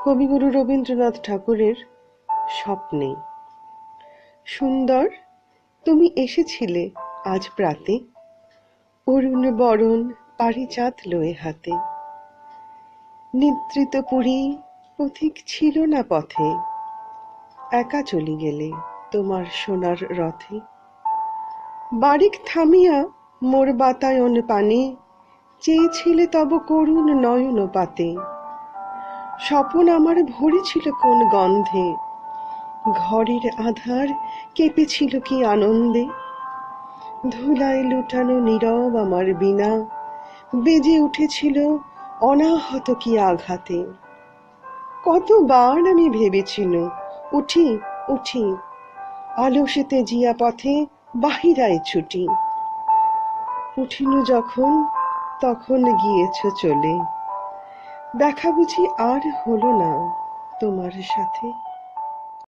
কবিগুরু রবীন্দ্রনাথ ঠাকুরের স্বপ্নে। সুন্দর, তুমি এসেছিলে আজ প্রাতে, অরুণ বরণ পারিজাত লয়ে হাতে। নিদ্রিত পুরী পথিক ছিল না পথে, একা চলি গেলে তোমার সোনার রথে। বারিক থামিয়া মোর বাতায়ন পানে, চেয়েছিলে তব করুণ নয়ন পাতে। স্বপন আমার ভরেছিল কোন গন্ধে, ঘরের আধার কেঁপেছিল কি আনন্দে। ধুলায় লুটানো নীরব আমার বীণা, বেজে উঠেছিল অনাহত কি আঘাতে। কতবার আমি ভেবেছিল উঠি উঠি, আলসেতে জিয়া পথে বাহিরায় ছুটি। উঠিনু যখন তখন গিয়েছ চলে, দেখা বুঝি আর হলো না তোমার সাথে।